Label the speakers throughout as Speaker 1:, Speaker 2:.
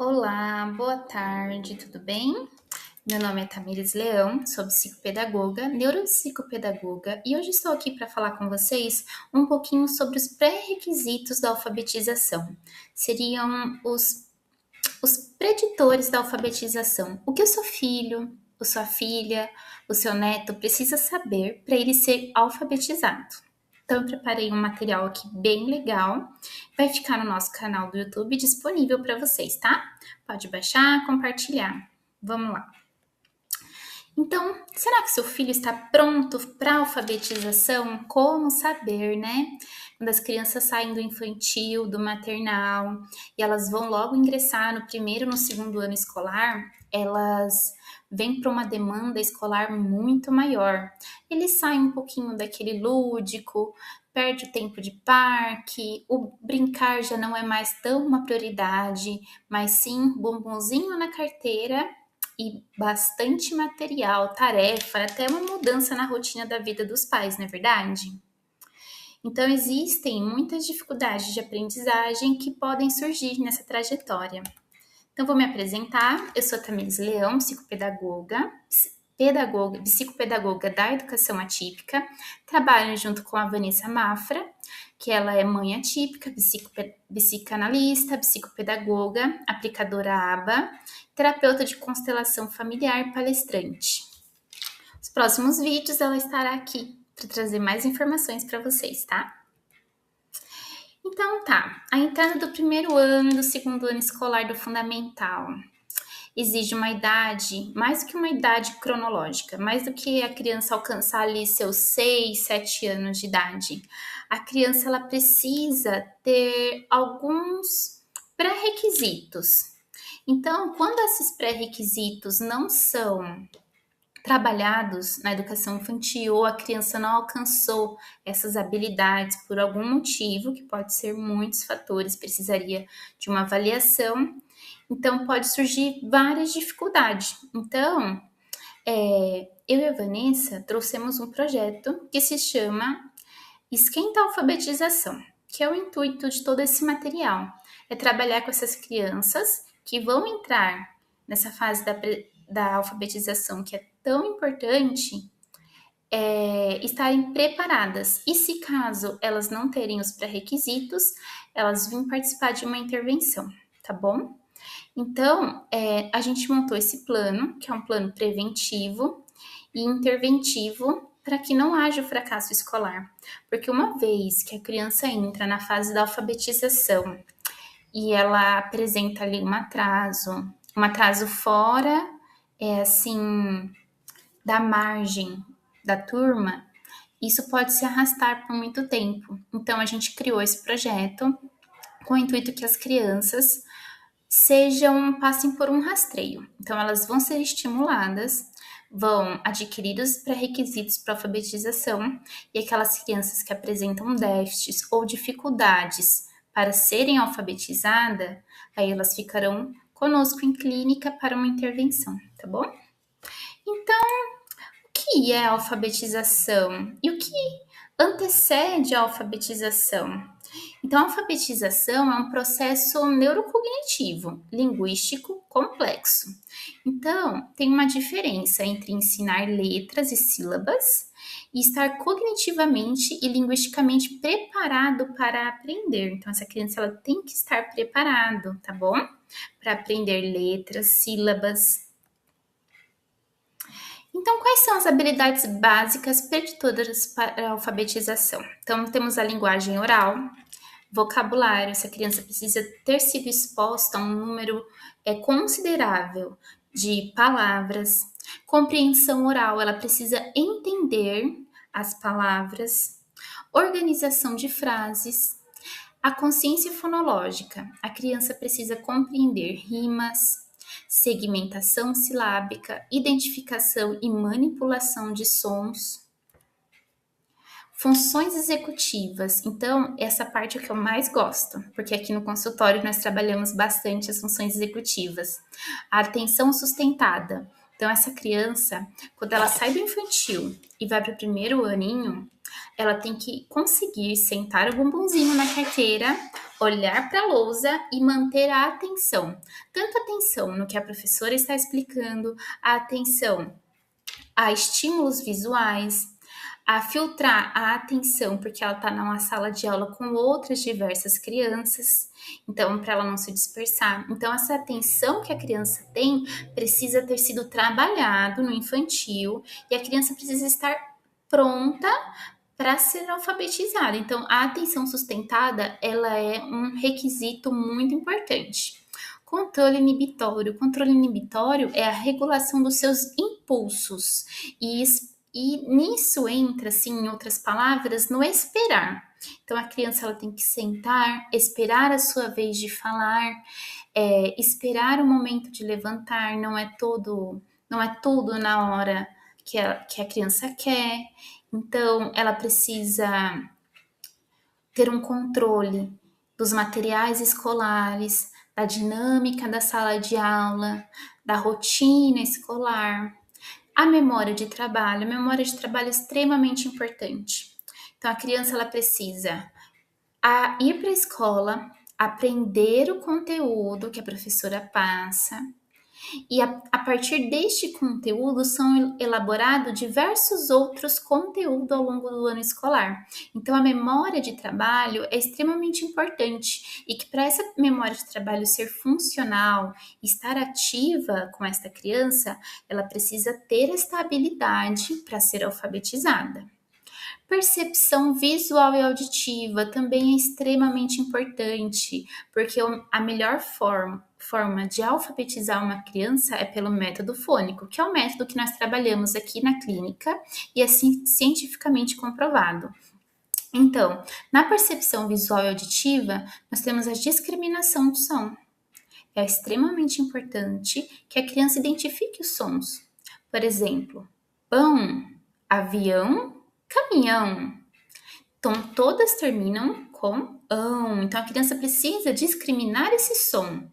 Speaker 1: Olá, boa tarde, tudo bem? Meu nome é Tamires Leão, sou psicopedagoga, neuropsicopedagoga e hoje estou aqui para falar com vocês um pouquinho sobre os pré-requisitos da alfabetização. Seriam os preditores da alfabetização. O que o seu filho, a sua filha, o seu neto precisa saber para ele ser alfabetizado. Então, eu preparei um material aqui bem legal. Vai ficar no nosso canal do YouTube disponível para vocês, tá? Pode baixar, compartilhar. Vamos lá. Então, será que seu filho está pronto para a alfabetização? Como saber, né? Quando as crianças saem do infantil, do maternal, e elas vão logo ingressar no primeiro e no segundo ano escolar, elas vêm para uma demanda escolar muito maior. Eles saem um pouquinho daquele lúdico, perde o tempo de parque, o brincar já não é mais tão uma prioridade, mas sim bombonzinho na carteira e bastante material, tarefa, até uma mudança na rotina da vida dos pais, não é verdade? Então, existem muitas dificuldades de aprendizagem que podem surgir nessa trajetória. Então, vou me apresentar. Eu sou Tamires Leão, psicopedagoga da educação atípica. Trabalho junto com a Vanessa Mafra, que ela é mãe atípica, psicanalista, psicopedagoga, aplicadora ABA, terapeuta de constelação familiar, palestrante. Os próximos vídeos ela estará aqui para trazer mais informações para vocês, tá? Então tá, a entrada do primeiro ano, do segundo ano escolar do fundamental exige uma idade, mais do que uma idade cronológica, mais do que a criança alcançar ali seus 6, 7 anos de idade. A criança ela precisa ter alguns pré-requisitos. Então, quando esses pré-requisitos não são trabalhados na educação infantil ou a criança não alcançou essas habilidades por algum motivo, que pode ser muitos fatores, precisaria de uma avaliação, então pode surgir várias dificuldades. Então, eu e a Vanessa trouxemos um projeto que se chama Esquenta a Alfabetização, que é o intuito de todo esse material. É trabalhar com essas crianças que vão entrar nessa fase da alfabetização que é tão importante, estarem preparadas. E se caso elas não terem os pré-requisitos, elas vão participar de uma intervenção, tá bom? Então, a gente montou esse plano, que é um plano preventivo e interventivo para que não haja o fracasso escolar. Porque uma vez que a criança entra na fase da alfabetização e ela apresenta ali um atraso fora, assim, da margem da turma, isso pode se arrastar por muito tempo. Então, a gente criou esse projeto com o intuito que as crianças passem por um rastreio. Então, elas vão ser estimuladas, vão adquirir os pré-requisitos para alfabetização e aquelas crianças que apresentam déficits ou dificuldades para serem alfabetizadas, aí elas ficarão conosco em clínica para uma intervenção, tá bom? Então, o que é a alfabetização e o que antecede a alfabetização? Então, a alfabetização é um processo neurocognitivo, linguístico complexo. Então, tem uma diferença entre ensinar letras e sílabas e estar cognitivamente e linguisticamente preparado para aprender. Então, essa criança ela tem que estar preparado, tá bom? Para aprender letras, sílabas. Então, quais são as habilidades básicas preditoras para a alfabetização? Então, temos a linguagem oral, vocabulário, essa criança precisa ter sido exposta a um número considerável de palavras, compreensão oral, ela precisa entender as palavras, organização de frases, a consciência fonológica, a criança precisa compreender rimas, segmentação silábica, identificação e manipulação de sons. Funções executivas. Então, essa parte é o que eu mais gosto, porque aqui no consultório nós trabalhamos bastante as funções executivas. A atenção sustentada. Então, essa criança, quando ela sai do infantil e vai para o primeiro aninho, ela tem que conseguir sentar o bumbumzinho na carteira, olhar para a lousa e manter a atenção. Tanto a atenção no que a professora está explicando, a atenção a estímulos visuais, a filtrar a atenção, porque ela está numa sala de aula com outras diversas crianças, então, para ela não se dispersar. Então, essa atenção que a criança tem precisa ter sido trabalhado no infantil e a criança precisa estar pronta para ser alfabetizada. Então, a atenção sustentada, ela é um requisito muito importante. Controle inibitório. Controle inibitório é a regulação dos seus impulsos. E nisso entra, assim, em outras palavras, no esperar. Então, a criança ela tem que sentar, esperar a sua vez de falar, esperar o momento de levantar, não é tudo na hora que a criança quer. Então, ela precisa ter um controle dos materiais escolares, da dinâmica da sala de aula, da rotina escolar. A memória de trabalho é extremamente importante. Então, a criança ela precisa ir para a escola, aprender o conteúdo que a professora passa, e a partir deste conteúdo são elaborados diversos outros conteúdos ao longo do ano escolar. Então, a memória de trabalho é extremamente importante e que para essa memória de trabalho ser funcional, estar ativa com esta criança, ela precisa ter esta habilidade para ser alfabetizada. Percepção visual e auditiva também é extremamente importante, porque a melhor forma de alfabetizar uma criança é pelo método fônico, que é o método que nós trabalhamos aqui na clínica e é cientificamente comprovado. Então, na percepção visual e auditiva, nós temos a discriminação do som. É extremamente importante que a criança identifique os sons. Por exemplo, pão, avião, caminhão. Então, todas terminam com ão. Então, a criança precisa discriminar esse som.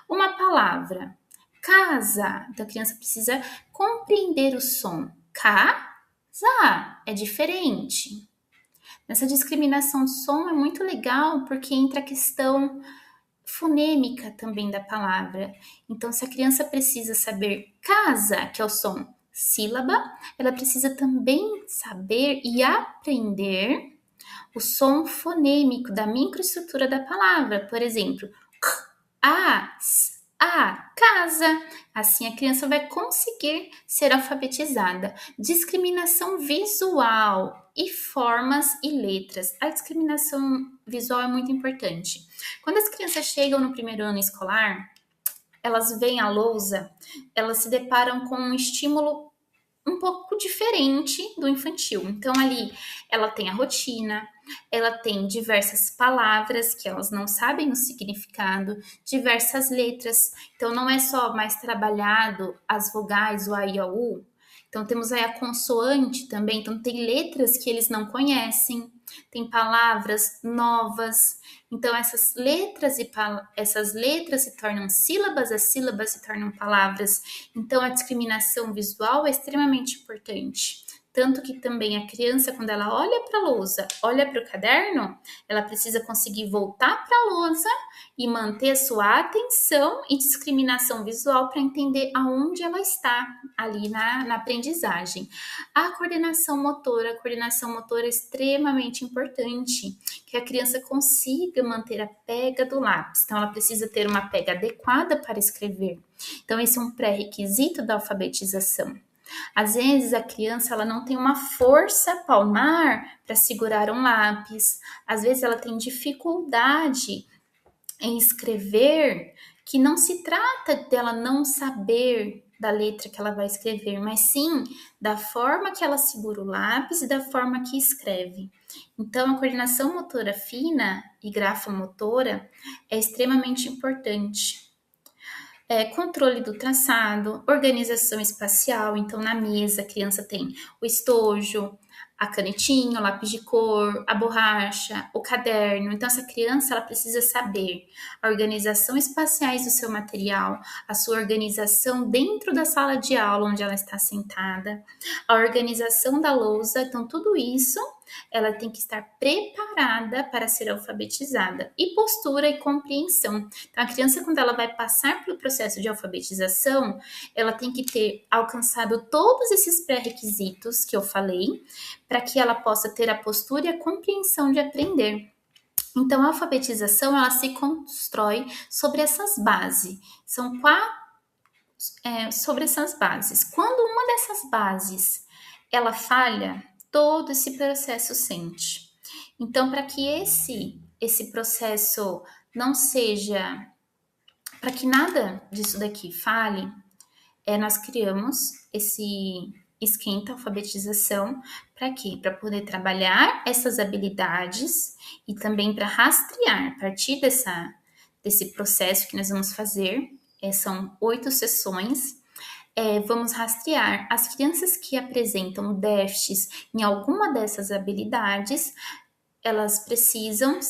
Speaker 1: Uma palavra, casa. Então, a criança precisa compreender o som. Casa é diferente. Essa discriminação de som é muito legal porque entra a questão fonêmica também da palavra. Então, se a criança precisa saber casa, que é o som sílaba, ela precisa também saber e aprender o som fonêmico da microestrutura da palavra. Por exemplo, casa. Assim a criança vai conseguir ser alfabetizada. Discriminação visual e formas e letras. A discriminação visual é muito importante. Quando as crianças chegam no primeiro ano escolar, elas veem a lousa, elas se deparam com um estímulo um pouco diferente do infantil. Então, ali, ela tem a rotina, ela tem diversas palavras que elas não sabem o significado, diversas letras. Então, não é só mais trabalhado as vogais, o A, I, O, U. Então, temos aí a consoante também. Então, tem letras que eles não conhecem, tem palavras novas. Então, essas letras se tornam sílabas, as sílabas se tornam palavras. Então, a discriminação visual é extremamente importante. Tanto que também a criança, quando ela olha para a lousa, olha para o caderno, ela precisa conseguir voltar para a lousa e manter a sua atenção e discriminação visual para entender aonde ela está ali na aprendizagem. A coordenação motora é extremamente importante, que a criança consiga manter a pega do lápis. Então, ela precisa ter uma pega adequada para escrever. Então, esse é um pré-requisito da alfabetização. Às vezes a criança ela não tem uma força palmar para segurar um lápis. Às vezes ela tem dificuldade em escrever, que não se trata dela não saber da letra que ela vai escrever, mas sim da forma que ela segura o lápis e da forma que escreve. Então, a coordenação motora fina e grafomotora é extremamente importante. Controle do traçado, organização espacial. Então, na mesa, a criança tem o estojo, a canetinha, o lápis de cor, a borracha, o caderno. Então, essa criança ela precisa saber a organização espaciais do seu material, a sua organização dentro da sala de aula onde ela está sentada, a organização da lousa. Então, tudo isso ela tem que estar preparada para ser alfabetizada. E postura e compreensão. Então, a criança, quando ela vai passar pelo processo de alfabetização, ela tem que ter alcançado todos esses pré-requisitos que eu falei, para que ela possa ter a postura e a compreensão de aprender. Então, a alfabetização, ela se constrói sobre essas bases. São sobre essas bases. Quando uma dessas bases ela falha, todo esse processo sente. Então, para que esse processo não seja, para que nada disso daqui falhe, nós criamos esse esquenta alfabetização para quê? Para poder trabalhar essas habilidades e também para rastrear a partir desse processo que nós vamos fazer. São 8 sessões. Vamos rastrear as crianças que apresentam déficits em alguma dessas habilidades. Elas precisam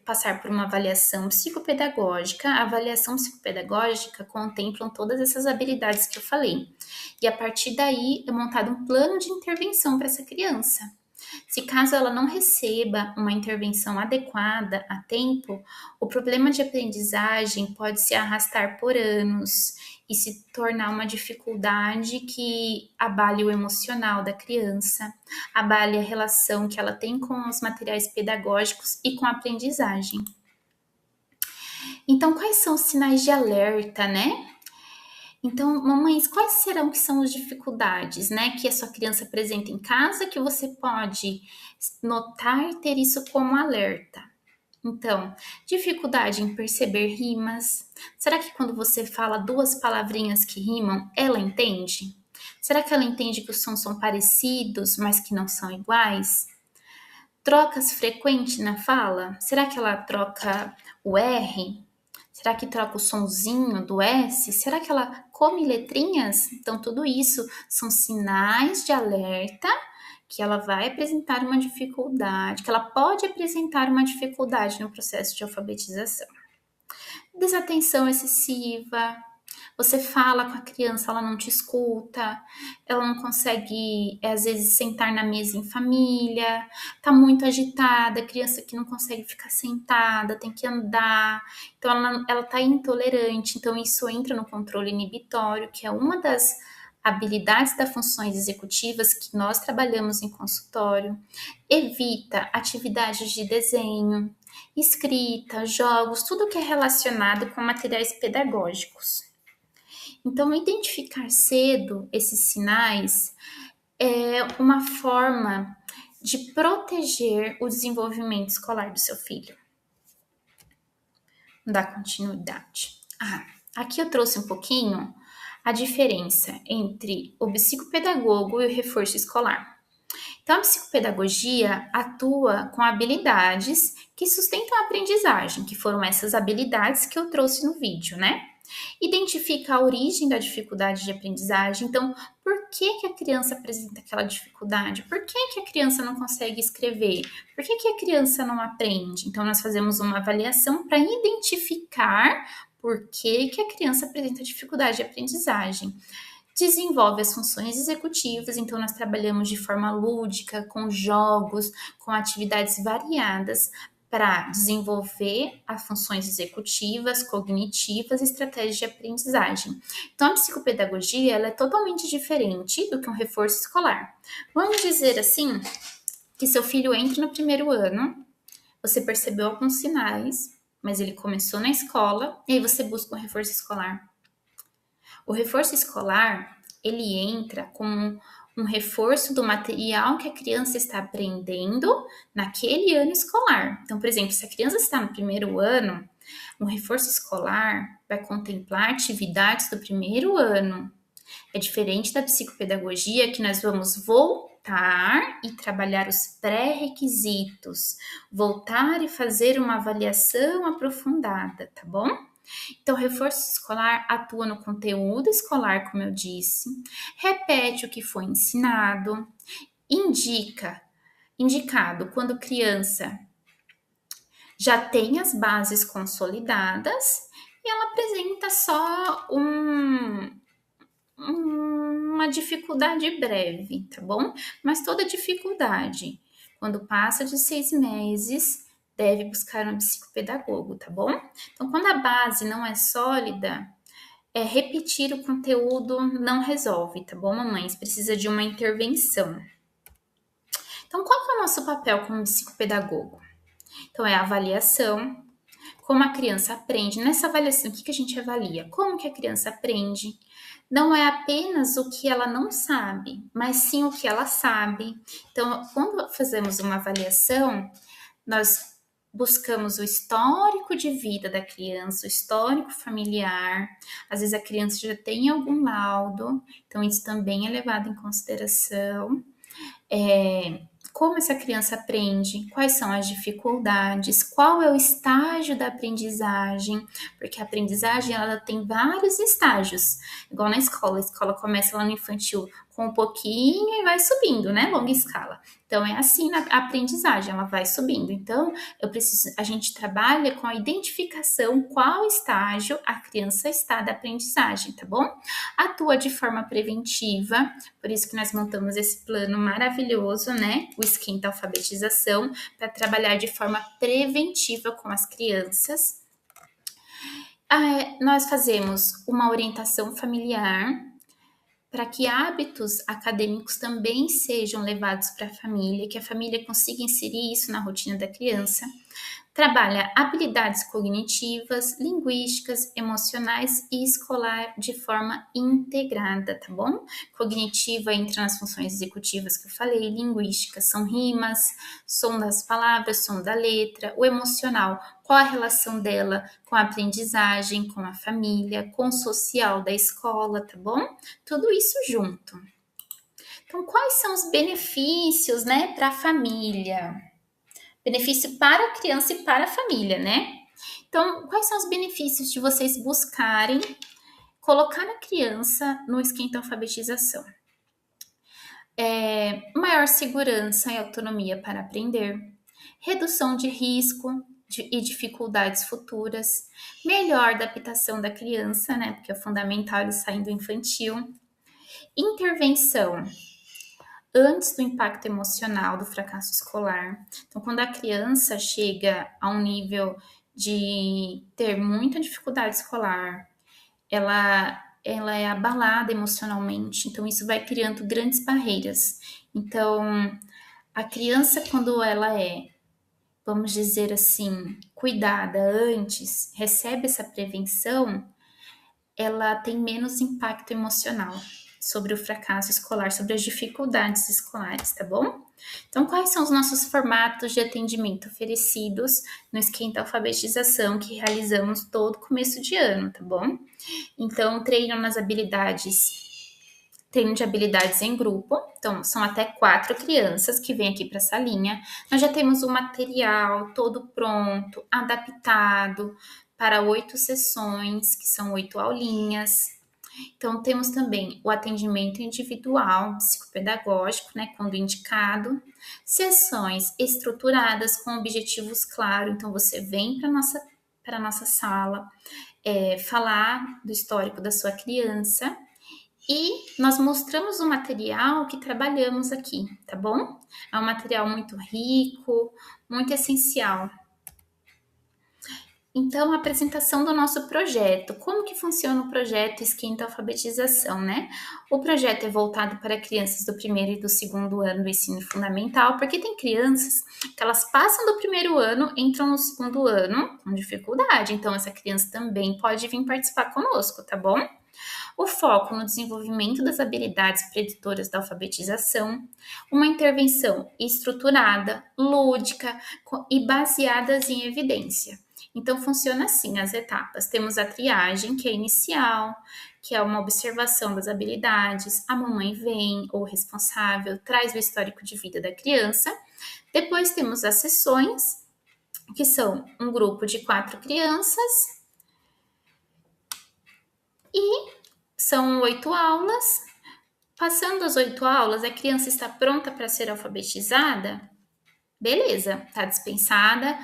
Speaker 1: passar por uma avaliação psicopedagógica. A avaliação psicopedagógica contempla todas essas habilidades que eu falei. E a partir daí é montado um plano de intervenção para essa criança. Se caso ela não receba uma intervenção adequada a tempo, o problema de aprendizagem pode se arrastar por anos e se tornar uma dificuldade que abale o emocional da criança, abale a relação que ela tem com os materiais pedagógicos e com a aprendizagem. Então, quais são os sinais de alerta, né? Então, mamães, quais serão que são as dificuldades, né, que a sua criança apresenta em casa que você pode notar e ter isso como alerta? Então, dificuldade em perceber rimas. Será que quando você fala 2 palavrinhas que rimam, ela entende? Será que ela entende que os sons são parecidos, mas que não são iguais? Trocas frequentes na fala? Será que ela troca o R? Será que troca o sonzinho do S? Será que ela come letrinhas? Então, tudo isso são sinais de alerta que ela vai apresentar uma dificuldade, que ela pode apresentar uma dificuldade no processo de alfabetização. Desatenção excessiva. Você fala com a criança, ela não te escuta, ela não consegue, às vezes, sentar na mesa em família, tá muito agitada, criança que não consegue ficar sentada, tem que andar, então ela tá intolerante, então isso entra no controle inibitório, que é uma das habilidades das funções executivas que nós trabalhamos em consultório. Evita atividades de desenho, escrita, jogos, tudo que é relacionado com materiais pedagógicos. Então, identificar cedo esses sinais é uma forma de proteger o desenvolvimento escolar do seu filho. Dar continuidade. Aqui eu trouxe um pouquinho a diferença entre o psicopedagogo e o reforço escolar. Então, a psicopedagogia atua com habilidades que sustentam a aprendizagem, que foram essas habilidades que eu trouxe no vídeo, né? Identifica a origem da dificuldade de aprendizagem. Então, por que a criança apresenta aquela dificuldade? Por que a criança não consegue escrever? Por que a criança não aprende? Então, nós fazemos uma avaliação para identificar por que a criança apresenta dificuldade de aprendizagem. Desenvolve as funções executivas, então nós trabalhamos de forma lúdica, com jogos, com atividades variadas, para desenvolver as funções executivas, cognitivas e estratégias de aprendizagem. Então, a psicopedagogia ela é totalmente diferente do que um reforço escolar. Vamos dizer assim, que seu filho entra no primeiro ano, você percebeu alguns sinais, mas ele começou na escola, e aí você busca um reforço escolar. O reforço escolar, ele entra como um reforço do material que a criança está aprendendo naquele ano escolar. Então, por exemplo, se a criança está no primeiro ano, um reforço escolar vai contemplar atividades do primeiro ano. É diferente da psicopedagogia, que nós vamos voltar e trabalhar os pré-requisitos, voltar e fazer uma avaliação aprofundada, tá bom? Então, o reforço escolar atua no conteúdo escolar, como eu disse, repete o que foi ensinado, indicado quando criança já tem as bases consolidadas e ela apresenta só uma dificuldade breve, tá bom? Mas toda dificuldade Quando passa de 6 meses, deve buscar um psicopedagogo, tá bom? Então, quando a base não é sólida, repetir o conteúdo não resolve, tá bom, mamães? Precisa de uma intervenção. Então, qual que é o nosso papel como psicopedagogo? Então, é a avaliação, como a criança aprende. Nessa avaliação, o que a gente avalia? Como que a criança aprende? Não é apenas o que ela não sabe, mas sim o que ela sabe. Então, quando fazemos uma avaliação, nós buscamos o histórico de vida da criança, o histórico familiar. Às vezes a criança já tem algum laudo, então isso também é levado em consideração. Como essa criança aprende, quais são as dificuldades, qual é o estágio da aprendizagem, porque a aprendizagem ela tem vários estágios, igual na escola, a escola começa lá no infantil com um pouquinho e vai subindo, né, longa escala. Então é assim na aprendizagem, ela vai subindo. Então a gente trabalha com a identificação qual estágio a criança está da aprendizagem, tá bom? Atua de forma preventiva, por isso que nós montamos esse plano maravilhoso, né? O Esquenta Alfabetização, para trabalhar de forma preventiva com as crianças. Nós fazemos uma orientação familiar para que hábitos acadêmicos também sejam levados para a família, que a família consiga inserir isso na rotina da criança. Trabalha habilidades cognitivas, linguísticas, emocionais e escolar de forma integrada, tá bom? Cognitiva entra nas funções executivas que eu falei, linguística são rimas, som das palavras, som da letra, o emocional, qual a relação dela com a aprendizagem, com a família, com o social da escola, tá bom? Tudo isso junto. Então, quais são os benefícios, né, para a família? Benefício para a criança e para a família, né? Então, quais são os benefícios de vocês buscarem colocar a criança no esquenta alfabetização? Maior segurança e autonomia para aprender, redução de risco e dificuldades futuras, melhor adaptação da criança, né? Porque é fundamental ele sair do infantil. Intervenção antes do impacto emocional do fracasso escolar. Então, quando a criança chega a um nível de ter muita dificuldade escolar, ela é abalada emocionalmente, então isso vai criando grandes barreiras. Então, a criança, quando ela vamos dizer assim, cuidada antes, recebe essa prevenção, ela tem menos impacto emocional sobre o fracasso escolar, sobre as dificuldades escolares, tá bom? Então, quais são os nossos formatos de atendimento oferecidos no Esquenta Alfabetização que realizamos todo começo de ano, tá bom? Então, treino de habilidades em grupo, então são até 4 crianças que vêm aqui para a salinha. Nós já temos o material todo pronto, adaptado para 8 sessões, que são 8 aulinhas. Então, temos também o atendimento individual, psicopedagógico, né, quando indicado, sessões estruturadas com objetivos claros. Então, você vem para a nossa sala, falar do histórico da sua criança e nós mostramos o material que trabalhamos aqui, tá bom? É um material muito rico, muito essencial. Então, a apresentação do nosso projeto. Como que funciona o projeto Esquenta Alfabetização, né? O projeto é voltado para crianças do primeiro e do segundo ano do ensino fundamental, porque tem crianças que elas passam do primeiro ano, entram no segundo ano com dificuldade. Então, essa criança também pode vir participar conosco, tá bom? O foco no desenvolvimento das habilidades preditoras da alfabetização, uma intervenção estruturada, lúdica e baseadas em evidência. Então, funciona assim as etapas. Temos a triagem, que é inicial, que é uma observação das habilidades. A mamãe vem, ou responsável, traz o histórico de vida da criança. Depois temos as sessões, que são um grupo de 4 crianças. E são 8 aulas. Passando as 8 aulas, a criança está pronta para ser alfabetizada? Beleza, está dispensada,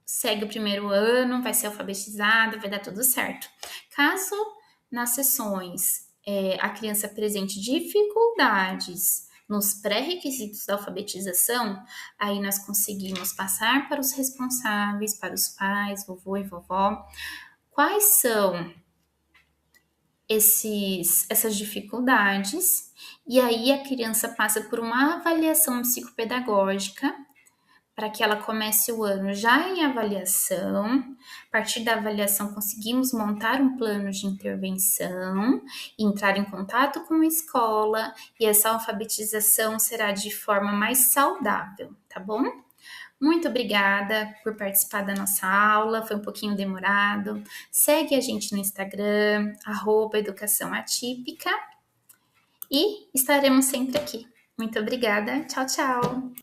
Speaker 1: segue o primeiro ano, vai ser alfabetizada, vai dar tudo certo. Caso nas sessões a criança apresente dificuldades nos pré-requisitos da alfabetização, aí nós conseguimos passar para os responsáveis, para os pais, vovô e vovó, quais são essas dificuldades, e aí a criança passa por uma avaliação psicopedagógica para que ela comece o ano já em avaliação. A partir da avaliação, conseguimos montar um plano de intervenção, entrar em contato com a escola, e essa alfabetização será de forma mais saudável, tá bom? Muito obrigada por participar da nossa aula, foi um pouquinho demorado. Segue a gente no Instagram, @educaçãoatípica, e estaremos sempre aqui. Muito obrigada, tchau, tchau!